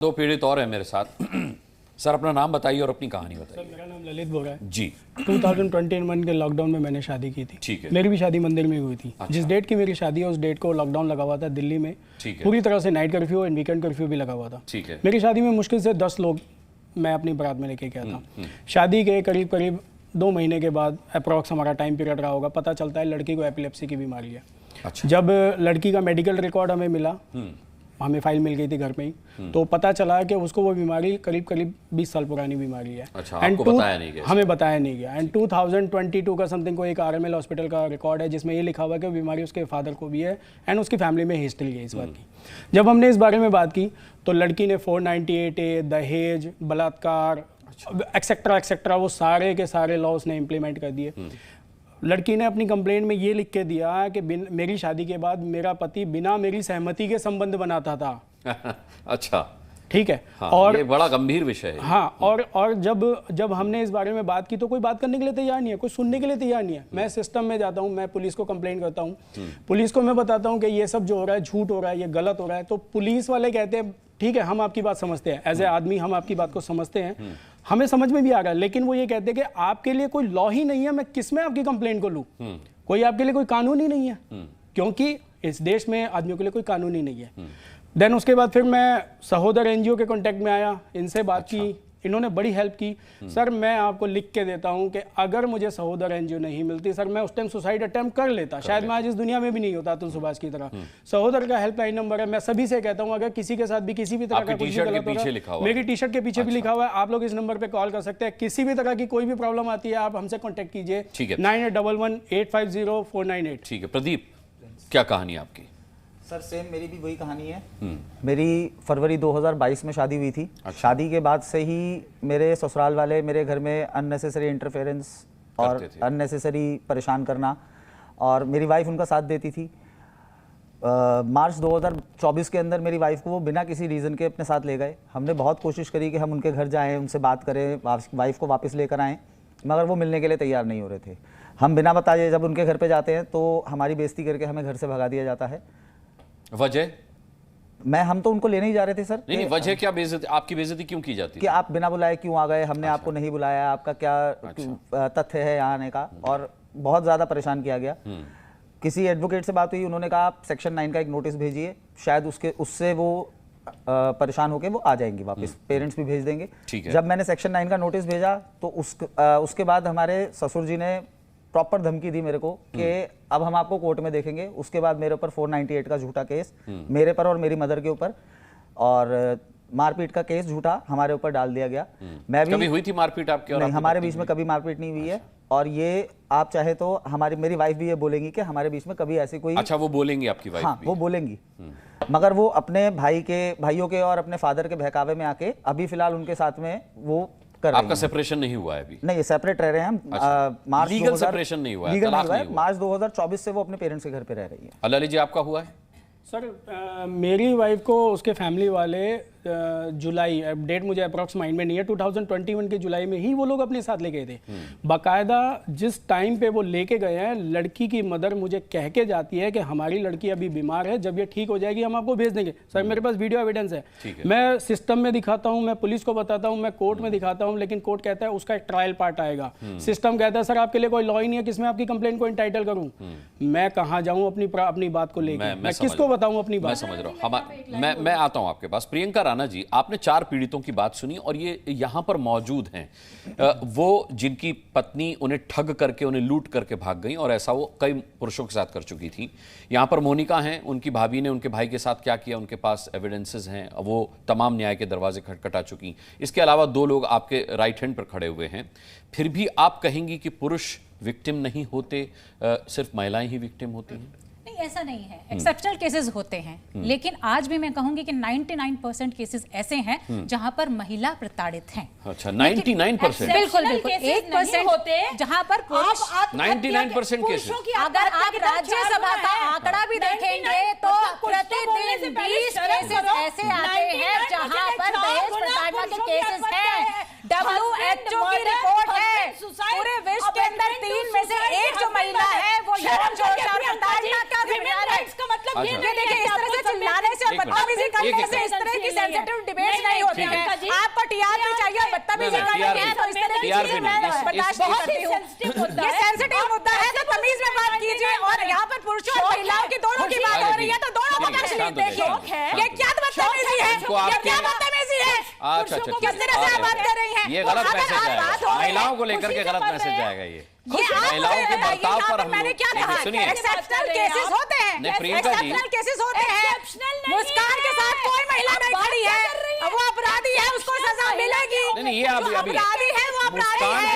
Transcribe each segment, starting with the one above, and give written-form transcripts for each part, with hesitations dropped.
दो पीड़ित और हैं मेरे साथ। सर अपना नाम बताइए और अपनी कहानी बताइए। सर मेरा नाम ललित बोरा है जी। 2021 के लॉकडाउन में मैंने शादी की थी। ठीक है। मेरी भी शादी मंदिर में हुई थी। अच्छा। जिस डेट की मेरी शादी है उस डेट को लॉकडाउन लगा हुआ था दिल्ली में। ठीक है। पूरी तरह से night curfew and weekend curfew भी लगा हुआ था। ठीक है। मेरी शादी में मुश्किल से 10 लोग मैं अपनी बारात में लेके गया था। शादी के करीब करीब 2 महीने के बाद अप्रॉक्स हमारा टाइम पीरियड रहा होगा, पता चलता है लड़की को एपिलेप्सी की बीमारी है। अच्छा। जब लड़की का मेडिकल रिकॉर्ड हमें मिला, हमें फाइल मिल गई थी घर में ही, तो पता चला कि उसको वो बीमारी करीब करीब 20 साल पुरानी बीमारी है। अच्छा, आपको बताया नहीं गया? हमें बताया नहीं गया। एंड 2022 का समथिंग को एक आरएमएल हॉस्पिटल का रिकॉर्ड है जिसमें ये लिखा हुआ है कि बीमारी उसके फादर को भी है एंड उसकी फैमिली में हिस्ट्री है इस बात की। जब हमने इस बारे में बात की तो लड़की ने 498A, दहेज, बलात्कार एक्सेट्रा एक्सेट्रा वो सारे के सारे लॉ उसने इम्प्लीमेंट कर दिए। लड़की ने अपनी कंप्लेंट में ये लिख के दिया कि मेरी शादी के बाद मेरा पति बिना मेरी सहमति के संबंध बनाता था। अच्छा, ठीक है। हाँ, और ये बड़ा गंभीर विषय है। हाँ, और जब हमने इस बारे में बात की तो कोई बात करने के लिए तैयार नहीं है, कोई सुनने के लिए तैयार नहीं है। मैं सिस्टम में जाता हूँ, मैं पुलिस को कंप्लेंट करता हूँ, पुलिस को मैं बताता हूँ कि ये सब जो हो रहा है झूठ हो रहा है, ये गलत हो रहा है, तो पुलिस वाले कहते हैं ठीक है हम आपकी बात समझते हैं, एज ए आदमी हम आपकी बात को समझते हैं, हमें समझ में भी आ रहा है, लेकिन वो ये कहते हैं कि आपके लिए कोई लॉ ही नहीं है, मैं किस में आपकी कंप्लेंट को लूँ? कोई आपके लिए कोई कानून ही नहीं है, क्योंकि इस देश में आदमियों के लिए कोई कानून ही नहीं है। देन उसके बाद फिर मैं सहोदर एनजीओ के कांटेक्ट में आया, इनसे बात की, इन्होंने बड़ी हेल्प की। सर मैं आपको लिख के देता हूं कि अगर मुझे सहोदर एनजीओ नहीं मिलती सर मैं उस टाइम सुसाइड अटेम्प्ट कर लेता, शायद मैं आज इस दुनिया में भी नहीं होता अतुल सुभाष की तरह। सहोदर का हेल्पलाइन नंबर है, मैं सभी से कहता हूं अगर किसी के साथ भी किसी भी तरह का कुछ भी गलत हो रहा है, मेरी टी शर्ट के पीछे भी लिखा हुआ है, आप लोग इस नंबर पर कॉल कर सकते हैं, किसी भी तरह की कोई भी प्रॉब्लम आती है आप हमसे कॉन्टेक्ट कीजिए। 9811850898। ठीक है। प्रदीप, क्या कहानी है आपकी? सर सेम मेरी भी वही कहानी है। मेरी फरवरी 2022 में शादी हुई थी। अच्छा। शादी के बाद से ही मेरे ससुराल वाले मेरे घर में अननेसेसरी इंटरफेरेंस और अननेसेसरी परेशान करना, और मेरी वाइफ उनका साथ देती थी। मार्च 2024 के अंदर मेरी वाइफ को वो बिना किसी रीज़न के अपने साथ ले गए। हमने बहुत कोशिश करी कि हम उनके घर जाएं, उनसे बात करें, वाइफ को वापस लेकर आएँ, मगर वो मिलने के लिए तैयार नहीं हो रहे थे। हम बिना बताए जब उनके घर पे जाते हैं तो हमारी बेइज्जती करके हमें घर से भगा दिया जाता है। वजह? हम तो उनको लेने ही जा रहे थे सर। नहीं, वजह क्या? बेइज्जती, आपकी बेइज्जती क्यों की जाती है? कि आप बिना बुलाए क्यों आ गए, हमने आपको नहीं बुलाया, आपका क्या तथ्य है यहाँ आने का, और बहुत ज़्यादा परेशान किया गया। किसी एडवोकेट से बात हुई, उन्होंने कहा आप सेक्शन 9 का एक नोटिस भेजिए, शायद उससे वो परेशान होकर वो आ जाएंगी वापस, पेरेंट्स भी भेज देंगे। जब मैंने सेक्शन 9 का नोटिस भेजा तो उसके बाद हमारे ससुर जी ने प्रॉपर धमकी दी मेरे को कि अब हम आपको कोर्ट में देखेंगे। उसके बाद मेरे ऊपर 498 का झूठा केस मेरे पर और मेरी मदर के ऊपर, और मारपीट का केस झूठा हमारे ऊपर डाल दिया गया। मैं भी कभी हुई थी मारपीट आपके और नहीं, हमारे बीच में कभी मारपीट नहीं हुई है, और ये आप चाहे तो मेरी वाइफ भी ये बोलेंगी कि हमारे बीच में कभी ऐसी कोई। अच्छा, वो बोलेंगी आपकी वाइफ? हाँ भी? वो बोलेंगी, मगर वो अपने भाइयों के और अपने फादर के बहकावे में आके अभी फिलहाल उनके साथ में वो कर आपका सेपरेशन नहीं हुआ है अभी? नहीं, ये सेपरेट रह रहे हैं हम। मार्च लीगल सेपरेशन नहीं हुआ है, लीगल नहीं हुआ है। मार्च 2024 से वो अपने पेरेंट्स के घर पे रह रही है। ललित जी, आपका हुआ है? सर मेरी वाइफ को उसके फैमिली वाले जुलाई, डेट मुझे अप्रॉक्स माइंड में नहीं है, 2021 के जुलाई में ही वो लोग अपने साथ ले गए थे। बाकायदा जिस टाइम पे वो लेके गए हैं, लड़की की मदर मुझे कह के जाती है कि हमारी लड़की अभी बीमार है, जब ये ठीक हो जाएगी हम आपको भेज देंगे। सर मेरे पास वीडियो एविडेंस है, मैं सिस्टम में दिखाता हूँ, मैं पुलिस को बताता हूँ, मैं कोर्ट में दिखाता हूँ, लेकिन कोर्ट कहता है उसका एक ट्रायल पार्ट आएगा। सिस्टम कहता है सर आपके लिए कोई लॉ ही नहीं है, किसमें आपकी कंप्लेंट को इंटाइटल करूँ? मैं कहाँ जाऊँ अपनी बात को लेकर? मैं किसको बताऊँ अपनी बात? मैं समझ रहा हूँ। मैं आता हूँ आपके पास। प्रियंका राणा जी, आपने 4 पीड़ितों की बात सुनी और ये यहां पर मौजूद हैं, वो जिनकी पत्नी उन्हें ठग करके, उन्हें लूट करके भाग गई, और ऐसा वो कई पुरुषों के साथ कर चुकी थी। यहां पर मोनिका हैं, उनकी भाभी ने उनके भाई के साथ क्या किया, उनके पास एविडेंसेस हैं, वो तमाम न्याय के दरवाजे खटखटा चुकी। इसके अलावा 2 लोग आपके राइट हैंड पर खड़े हुए हैं। फिर भी आप कहेंगी कि पुरुष विक्टिम नहीं होते, सिर्फ महिलाएं ही विक्टिम होती हैं? ऐसा नहीं है, एक्सेप्शनल केसेस होते हैं, लेकिन आज भी मैं कहूंगी कि 99% केसेस ऐसे हैं जहां पर महिला प्रताड़ित हैं। अच्छा, 99%? बिल्कुल बिल्कुल। 1% होते जहां पर पुरुष। 99% केसेस? अगर आप राज्यसभा का आंकड़ा भी देखेंगे तो प्रतिदिन 20 केसेस ऐसे आते हैं जहां पर दहेज प्रताड़ना के केसेस हैं। WHO की रिपोर्ट है पूरे विश्व के अंदर 3 में से 1 जो महिला है वो यौन शोषण और प्रताड़ना का जिम्मेदार है। इसका मतलब ये देखिए, इस तरह से चिल्लाने से और बदतमीजी करने से इस तरह की सेंसिटिव डिबेट्स नहीं होती है। आपको टीआरपी चाहिए और बदतमीजी करनी है तो इस तरह की चीजें मैं बर्दाश्त नहीं करती हूँ। ये सेंसिटिव मुद्दा है तो तमीज में बात कीजिए। और यहाँ पर पुरुषों और महिलाओं की दोनों की बात हो रही है तो दोनों को पक्ष लीजिए। देखिए ये क्या बदतमीजी है, ये क्या बदतमीजी है, किस तरह से आप बात कर रही हैं। ये गलत मैसेज आएगा, महिलाओं को लेकर के गलत मैसेज आएगा। ये महिलाओं के बर्ताव पर हम मैंने क्या कहा, सुनिए, एक्सेप्शनल केसेस होते हैं, एक्सेप्शनल केसेस होते हैं। मुस्कान के साथ कोई महिला नहीं खड़ी है, वो अपराधी है, उसको सजा मिलेगी। नहीं ये अभी अपराधी है वो अपराधी है।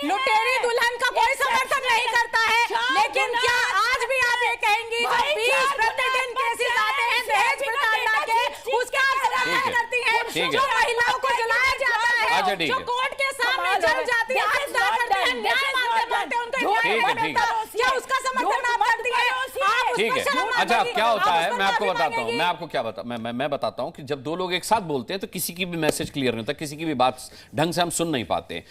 लुटेरी दुल्हन का कोई समर्थन नहीं करता है, लेकिन क्या आज भी आप ये कहेंगी जो 20 प्रतिदिन केसेस आते हैं दहेज प्रताड़ना के, उसका आप समर्थन करती हैं? जो महिलाओं को जलाया जाता है, जो कोर्ट के सामने जल जाती है, न्याय मांगते उनको न्याय मिलता, क्या उसका समर्थन आप करती हैं? ठीक है। अच्छा अब क्या होता है मैं आपको बताता हूँ, मैं आपको क्या बता मैं बताता हूँ कि जब दो लोग एक साथ बोलते हैं तो किसी की भी मैसेज क्लियर नहीं होता, किसी की भी बात ढंग से हम सुन नहीं पाते।